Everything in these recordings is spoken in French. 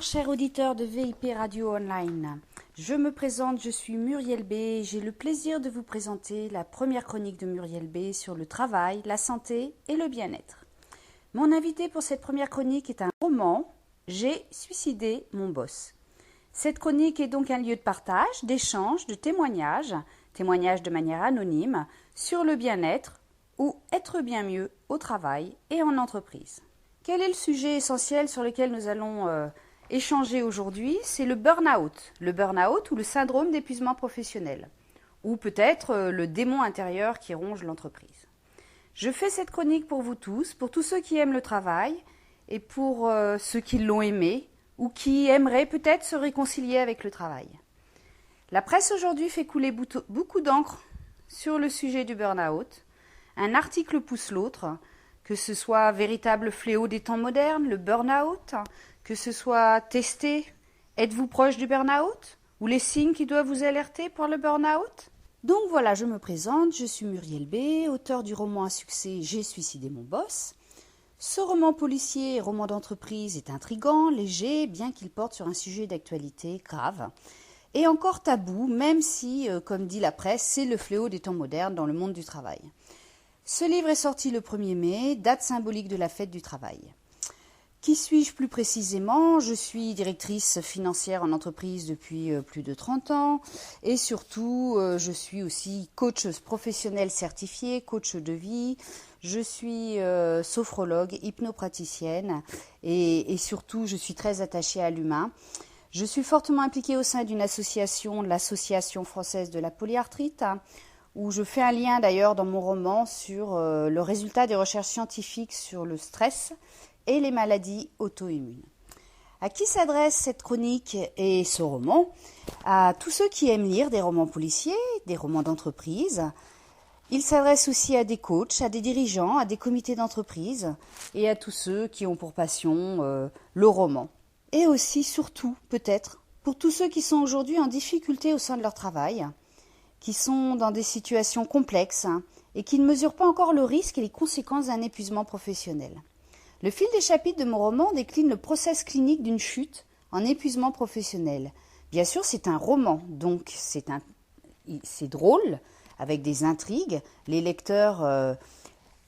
chers auditeurs de VIP Radio Online. Je me présente, je suis Muriel B. et j'ai le plaisir de vous présenter la première chronique de Muriel B sur le travail, la santé et le bien-être. Mon invité pour cette première chronique est un roman « J'ai suicidé mon boss ». Cette chronique est donc un lieu de partage, d'échange, de témoignages de manière anonyme, sur le bien-être ou être bien mieux au travail et en entreprise. Quel est le sujet essentiel sur lequel nous allons échanger aujourd'hui? C'est le burn-out. Le burn-out ou le syndrome d'épuisement professionnel. Ou peut-être le démon intérieur qui ronge l'entreprise. Je fais cette chronique pour vous tous, pour tous ceux qui aiment le travail et pour ceux qui l'ont aimé ou qui aimeraient peut-être se réconcilier avec le travail. La presse aujourd'hui fait couler beaucoup d'encre sur le sujet du burn-out. Un article pousse l'autre. Que ce soit véritable fléau des temps modernes, le burn-out, que ce soit testé, êtes-vous proche du burn-out, ou les signes qui doivent vous alerter pour le burn-out? Donc voilà, je me présente, je suis Muriel B, auteure du roman à succès J'ai suicidé mon boss. Ce roman policier et roman d'entreprise est intriguant, léger, bien qu'il porte sur un sujet d'actualité grave, et encore tabou, même si, comme dit la presse, c'est le fléau des temps modernes dans le monde du travail. Ce livre est sorti le 1er mai, date symbolique de la fête du travail. Qui suis-je plus précisément? Je suis directrice financière en entreprise depuis plus de 30 ans et surtout je suis aussi coach professionnel certifié, coach de vie. Je suis sophrologue, hypnopraticienne et surtout je suis très attachée à l'humain. Je suis fortement impliquée au sein d'une association, l'Association française de la polyarthrite, où je fais un lien d'ailleurs dans mon roman sur le résultat des recherches scientifiques sur le stress et les maladies auto-immunes. À qui s'adresse cette chronique et ce roman? À tous ceux qui aiment lire des romans policiers, des romans d'entreprise. Il s'adresse aussi à des coachs, à des dirigeants, à des comités d'entreprise et à tous ceux qui ont pour passion le roman. Et aussi, surtout, peut-être, pour tous ceux qui sont aujourd'hui en difficulté au sein de leur travail, qui sont dans des situations complexes et qui ne mesurent pas encore le risque et les conséquences d'un épuisement professionnel. Le fil des chapitres de mon roman décline le process clinique d'une chute en épuisement professionnel. Bien sûr, c'est un roman, donc c'est drôle, avec des intrigues. Les lecteurs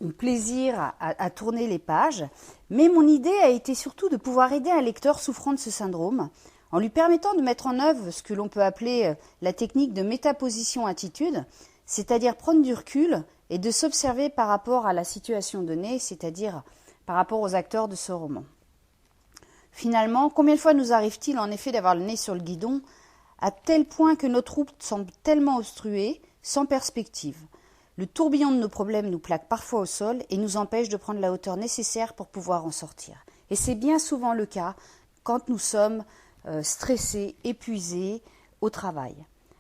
ont plaisir à tourner les pages, mais mon idée a été surtout de pouvoir aider un lecteur souffrant de ce syndrome en lui permettant de mettre en œuvre ce que l'on peut appeler la technique de métaposition-attitude, c'est-à-dire prendre du recul et de s'observer par rapport à la situation donnée, c'est-à-dire par rapport aux acteurs de ce roman. Finalement, combien de fois nous arrive-t-il en effet d'avoir le nez sur le guidon, à tel point que notre route semble tellement obstruée, sans perspective? Le tourbillon de nos problèmes nous plaque parfois au sol et nous empêche de prendre la hauteur nécessaire pour pouvoir en sortir. Et c'est bien souvent le cas quand nous sommes stressés, épuisés au travail.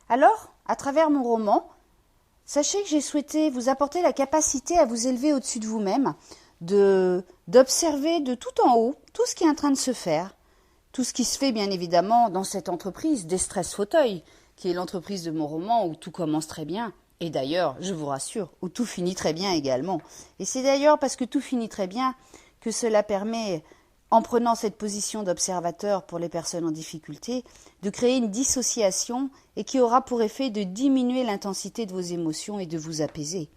Alors, à travers mon roman, sachez que j'ai souhaité vous apporter la capacité à vous élever au-dessus de vous-même, d'observer de tout en haut tout ce qui est en train de se faire, tout ce qui se fait bien évidemment dans cette entreprise d'Estress Fauteuil, qui est l'entreprise de mon roman où tout commence très bien, et d'ailleurs, je vous rassure, où tout finit très bien également. Et c'est d'ailleurs parce que tout finit très bien que cela permet, en prenant cette position d'observateur pour les personnes en difficulté, de créer une dissociation et qui aura pour effet de diminuer l'intensité de vos émotions et de vous apaiser.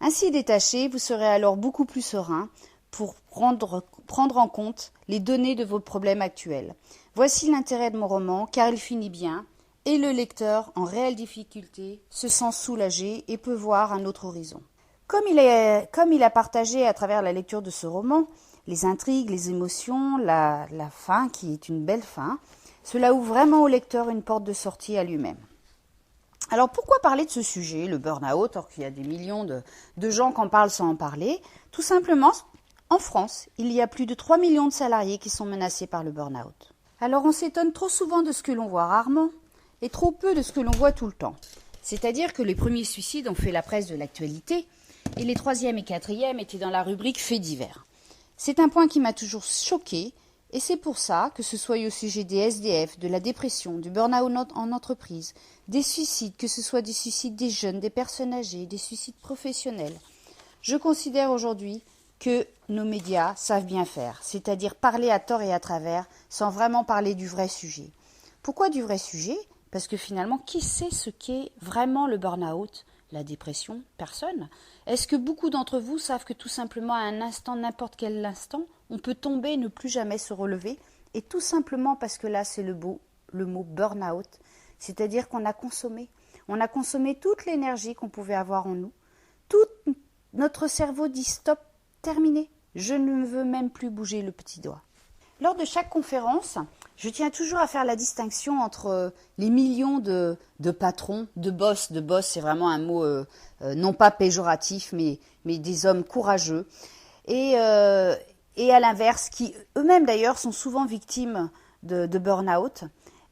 Ainsi détaché, vous serez alors beaucoup plus serein pour prendre en compte les données de vos problèmes actuels. Voici l'intérêt de mon roman, car il finit bien, et le lecteur, en réelle difficulté, se sent soulagé et peut voir un autre horizon. Comme il a partagé à travers la lecture de ce roman, les intrigues, les émotions, la fin qui est une belle fin, cela ouvre vraiment au lecteur une porte de sortie à lui-même. Alors pourquoi parler de ce sujet, le burn-out, alors qu'il y a des millions de gens qui en parlent sans en parler? Tout simplement, en France, il y a plus de 3 millions de salariés qui sont menacés par le burn-out. Alors on s'étonne trop souvent de ce que l'on voit rarement et trop peu de ce que l'on voit tout le temps. C'est-à-dire que les premiers suicides ont fait la presse de l'actualité et les 3e et 4e étaient dans la rubrique faits divers. C'est un point qui m'a toujours choquée et c'est pour ça que ce soit au sujet des SDF, de la dépression, du burn-out en entreprise, des suicides, que ce soit des suicides des jeunes, des personnes âgées, des suicides professionnels. Je considère aujourd'hui que nos médias savent bien faire, c'est-à-dire parler à tort et à travers sans vraiment parler du vrai sujet. Pourquoi du vrai sujet ? Parce que finalement, qui sait ce qu'est vraiment le burn-out, la dépression ? Personne. Est-ce que beaucoup d'entre vous savent que tout simplement à un instant, n'importe quel instant, on peut tomber et ne plus jamais se relever ? Et tout simplement parce que là, c'est le mot burn-out, c'est-à-dire qu'on a consommé. On a consommé toute l'énergie qu'on pouvait avoir en nous. Tout notre cerveau dit stop, terminé. Je ne veux même plus bouger le petit doigt. Lors de chaque conférence, je tiens toujours à faire la distinction entre les millions de patrons, de boss c'est vraiment un mot non pas péjoratif, mais des hommes courageux, et à l'inverse, qui eux-mêmes d'ailleurs sont souvent victimes de burn-out,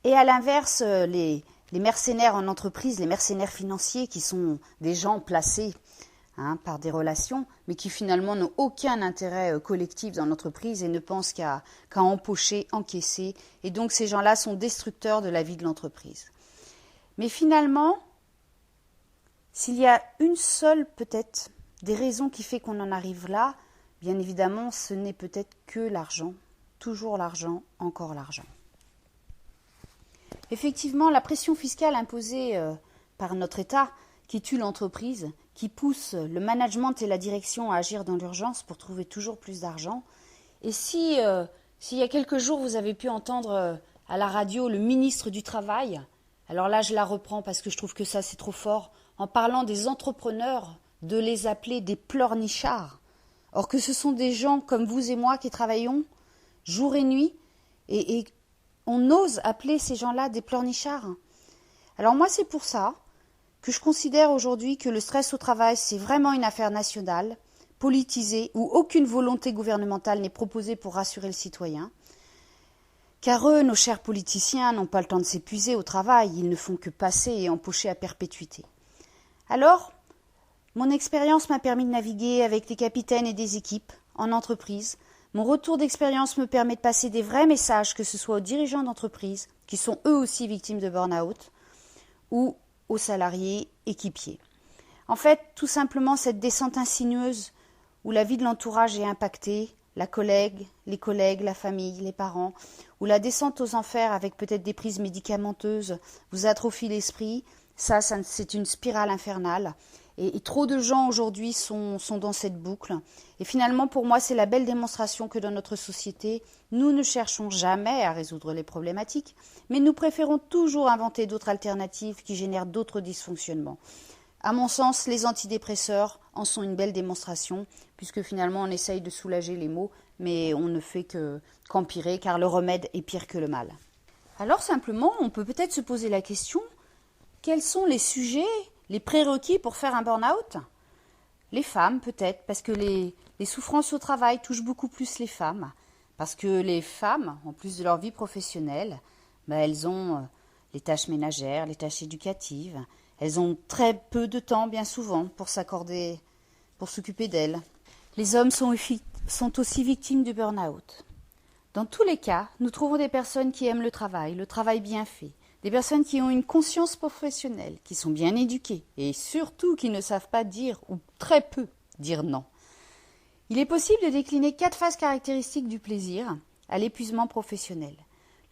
et à l'inverse, les mercenaires en entreprise, les mercenaires financiers qui sont des gens placés par des relations, mais qui finalement n'ont aucun intérêt collectif dans l'entreprise et ne pensent qu'à empocher, encaisser. Et donc ces gens-là sont destructeurs de la vie de l'entreprise. Mais finalement, s'il y a une seule peut-être des raisons qui fait qu'on en arrive là, bien évidemment, ce n'est peut-être que l'argent. Toujours l'argent, encore l'argent. Effectivement, la pression fiscale imposée par notre État qui tue l'entreprise, qui pousse le management et la direction à agir dans l'urgence pour trouver toujours plus d'argent. Et s'il y a quelques jours, vous avez pu entendre à la radio le ministre du Travail, alors là, je la reprends parce que je trouve que ça, c'est trop fort, en parlant des entrepreneurs, de les appeler des pleurnichards. Or que ce sont des gens comme vous et moi qui travaillons jour et nuit, et on ose appeler ces gens-là des pleurnichards. Alors moi, c'est pour ça que je considère aujourd'hui que le stress au travail, c'est vraiment une affaire nationale, politisée, où aucune volonté gouvernementale n'est proposée pour rassurer le citoyen. Car eux, nos chers politiciens, n'ont pas le temps de s'épuiser au travail, ils ne font que passer et empocher à perpétuité. Alors, mon expérience m'a permis de naviguer avec des capitaines et des équipes en entreprise. Mon retour d'expérience me permet de passer des vrais messages, que ce soit aux dirigeants d'entreprise, qui sont eux aussi victimes de burn-out, ou aux salariés équipiers. En fait, tout simplement, cette descente insinueuse où la vie de l'entourage est impactée, les collègues, la famille, les parents, où la descente aux enfers avec peut-être des prises médicamenteuses vous atrophie l'esprit, ça c'est une spirale infernale. Et trop de gens aujourd'hui sont dans cette boucle. Et finalement, pour moi, c'est la belle démonstration que dans notre société, nous ne cherchons jamais à résoudre les problématiques, mais nous préférons toujours inventer d'autres alternatives qui génèrent d'autres dysfonctionnements. À mon sens, les antidépresseurs en sont une belle démonstration, puisque finalement, on essaye de soulager les maux, mais on ne fait qu'empirer, car le remède est pire que le mal. Alors simplement, on peut peut-être se poser la question, quels sont les sujets, les prérequis pour faire un burn-out ? Les femmes peut-être, parce que les souffrances au travail touchent beaucoup plus les femmes. Parce que les femmes, en plus de leur vie professionnelle, elles ont les tâches ménagères, les tâches éducatives. Elles ont très peu de temps, bien souvent, pour s'occuper d'elles. Les hommes sont aussi victimes du burn-out. Dans tous les cas, nous trouvons des personnes qui aiment le travail bien fait. Des personnes qui ont une conscience professionnelle, qui sont bien éduquées et surtout qui ne savent pas dire, ou très peu, dire non. Il est possible de décliner 4 phases caractéristiques du plaisir à l'épuisement professionnel.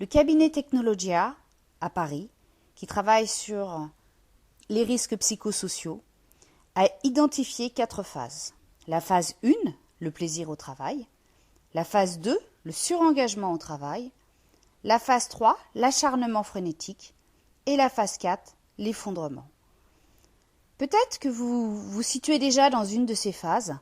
Le cabinet Technologia, à Paris, qui travaille sur les risques psychosociaux, a identifié 4 phases. La phase 1, le plaisir au travail. La phase 2, le surengagement au travail. La phase 3, l'acharnement frénétique. Et la phase 4, l'effondrement. Peut-être que vous vous situez déjà dans une de ces phases.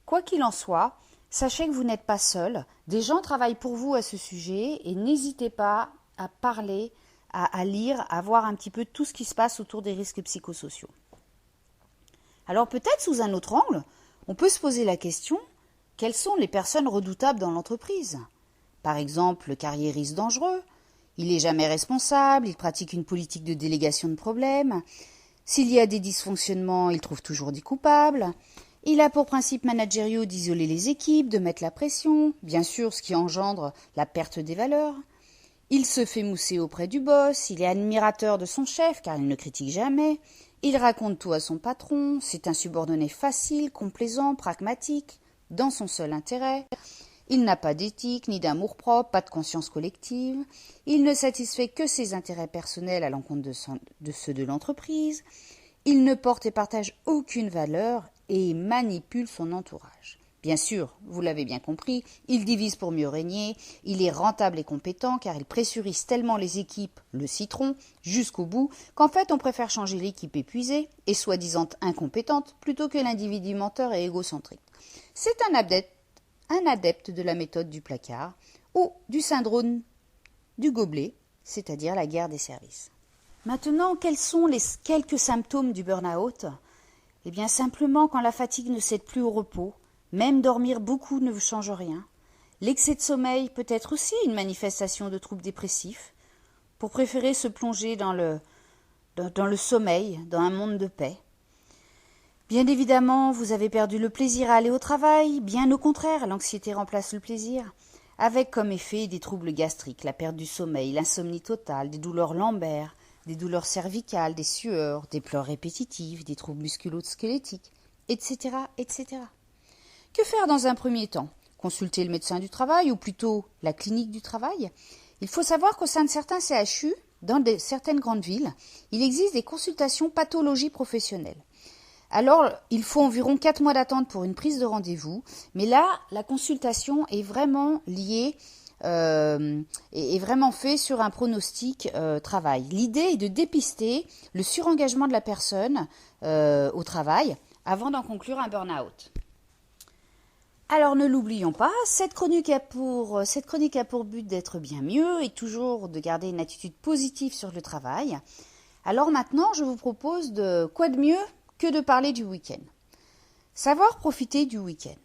Quoi qu'il en soit, sachez que vous n'êtes pas seul. Des gens travaillent pour vous à ce sujet et n'hésitez pas à parler, à lire, à voir un petit peu tout ce qui se passe autour des risques psychosociaux. Alors peut-être sous un autre angle, on peut se poser la question, quelles sont les personnes redoutables dans l'entreprise ? Par exemple, le carriériste dangereux, il n'est jamais responsable, il pratique une politique de délégation de problèmes. S'il y a des dysfonctionnements, il trouve toujours des coupables. Il a pour principe managériaux d'isoler les équipes, de mettre la pression, bien sûr ce qui engendre la perte des valeurs. Il se fait mousser auprès du boss, il est admirateur de son chef car il ne critique jamais. Il raconte tout à son patron, c'est un subordonné facile, complaisant, pragmatique. dans son seul intérêt. Il n'a pas d'éthique ni d'amour-propre, pas de conscience collective. Il ne satisfait que ses intérêts personnels à l'encontre de ceux de l'entreprise. Il ne porte et partage aucune valeur et manipule son entourage. Bien sûr, vous l'avez bien compris, il divise pour mieux régner, il est rentable et compétent car il pressurise tellement les équipes, le citron, jusqu'au bout, qu'en fait on préfère changer l'équipe épuisée et soi-disant incompétente plutôt que l'individu menteur et égocentrique. C'est un adepte de la méthode du placard ou du syndrome du gobelet, c'est-à-dire la guerre des services. Maintenant, quels sont les quelques symptômes du burn-out ? Eh bien simplement quand la fatigue ne cède plus au repos, même dormir beaucoup ne vous change rien. L'excès de sommeil peut être aussi une manifestation de troubles dépressifs, pour préférer se plonger dans le sommeil, dans un monde de paix. Bien évidemment, vous avez perdu le plaisir à aller au travail, bien au contraire, l'anxiété remplace le plaisir, avec comme effet des troubles gastriques, la perte du sommeil, l'insomnie totale, des douleurs lombaires, des douleurs cervicales, des sueurs, des pleurs répétitives, des troubles musculo-squelettiques, etc., etc. Que faire dans un premier temps ? Consulter le médecin du travail ou plutôt la clinique du travail ? Il faut savoir qu'au sein de certains CHU, dans certaines grandes villes, il existe des consultations pathologie professionnelle. Alors, il faut environ 4 mois d'attente pour une prise de rendez-vous, mais là, la consultation est vraiment liée, est vraiment faite sur un pronostic travail. L'idée est de dépister le surengagement de la personne au travail avant d'en conclure un burn-out. Alors ne l'oublions pas, cette chronique a pour but d'être bien mieux et toujours de garder une attitude positive sur le travail. Alors maintenant, je vous propose quoi de mieux que de parler du week-end. Savoir profiter du week-end.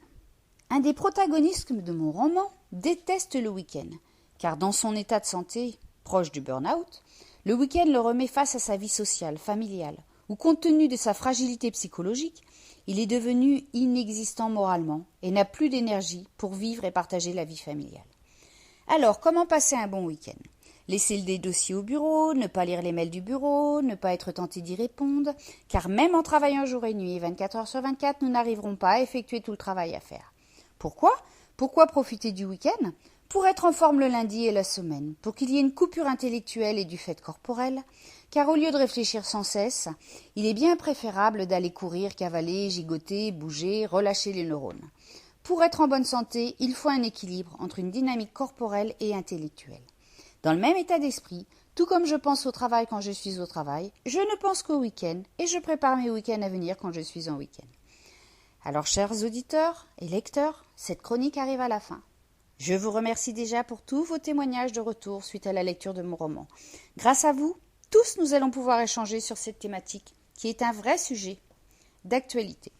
Un des protagonistes de mon roman déteste le week-end, car dans son état de santé proche du burn-out, le week-end le remet face à sa vie sociale, familiale, où compte tenu de sa fragilité psychologique, il est devenu inexistant moralement et n'a plus d'énergie pour vivre et partager la vie familiale. Alors, comment passer un bon week-end ? Laisser les dossiers au bureau, ne pas lire les mails du bureau, ne pas être tenté d'y répondre, car même en travaillant jour et nuit, 24 heures sur 24, nous n'arriverons pas à effectuer tout le travail à faire. Pourquoi ? Pourquoi profiter du week-end ? Pour être en forme le lundi et la semaine, pour qu'il y ait une coupure intellectuelle et du fait corporel, car au lieu de réfléchir sans cesse, il est bien préférable d'aller courir, cavaler, gigoter, bouger, relâcher les neurones. Pour être en bonne santé, il faut un équilibre entre une dynamique corporelle et intellectuelle. Dans le même état d'esprit, tout comme je pense au travail quand je suis au travail, je ne pense qu'au week-end et je prépare mes week-ends à venir quand je suis en week-end. Alors, chers auditeurs et lecteurs, cette chronique arrive à la fin. Je vous remercie déjà pour tous vos témoignages de retour suite à la lecture de mon roman. Grâce à vous, tous nous allons pouvoir échanger sur cette thématique qui est un vrai sujet d'actualité.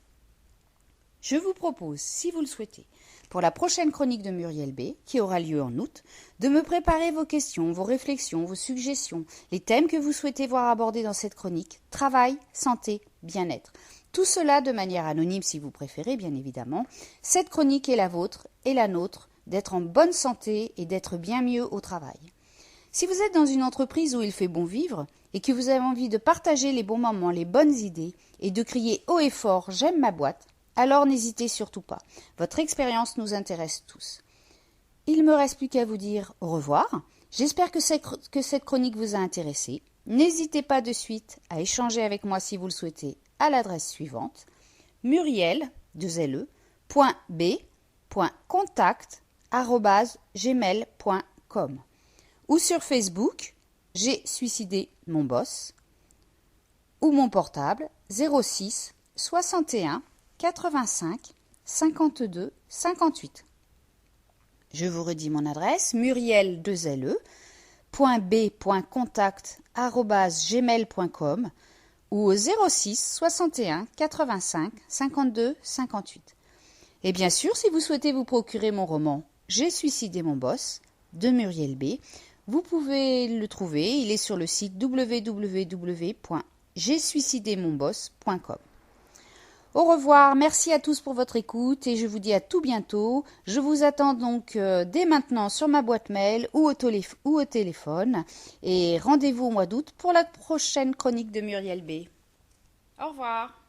Je vous propose, si vous le souhaitez, pour la prochaine chronique de Muriel B, qui aura lieu en août, de me préparer vos questions, vos réflexions, vos suggestions, les thèmes que vous souhaitez voir abordés dans cette chronique, travail, santé, bien-être. Tout cela de manière anonyme si vous préférez, bien évidemment. Cette chronique est la vôtre et la nôtre, d'être en bonne santé et d'être bien mieux au travail. Si vous êtes dans une entreprise où il fait bon vivre et que vous avez envie de partager les bons moments, les bonnes idées et de crier haut et fort « j'aime ma boîte », alors n'hésitez surtout pas. Votre expérience nous intéresse tous. Il ne me reste plus qu'à vous dire au revoir. J'espère que cette chronique vous a intéressé. N'hésitez pas de suite à échanger avec moi si vous le souhaitez à l'adresse suivante muriel.b.contact@gmail.com ou sur Facebook, j'ai suicidé mon boss, ou mon portable 06 61 85 52 58. Je vous redis mon adresse muriel.b.contact@gmail.com ou au 06 61 85 52 58. Et bien sûr, si vous souhaitez vous procurer mon roman J'ai suicidé mon boss de Muriel B, vous pouvez le trouver, il est sur le site www.jetsuicidémonboss.com. Au revoir, merci à tous pour votre écoute et je vous dis à tout bientôt. Je vous attends donc dès maintenant sur ma boîte mail ou au téléphone et rendez-vous au mois d'août pour la prochaine chronique de Muriel B. Au revoir.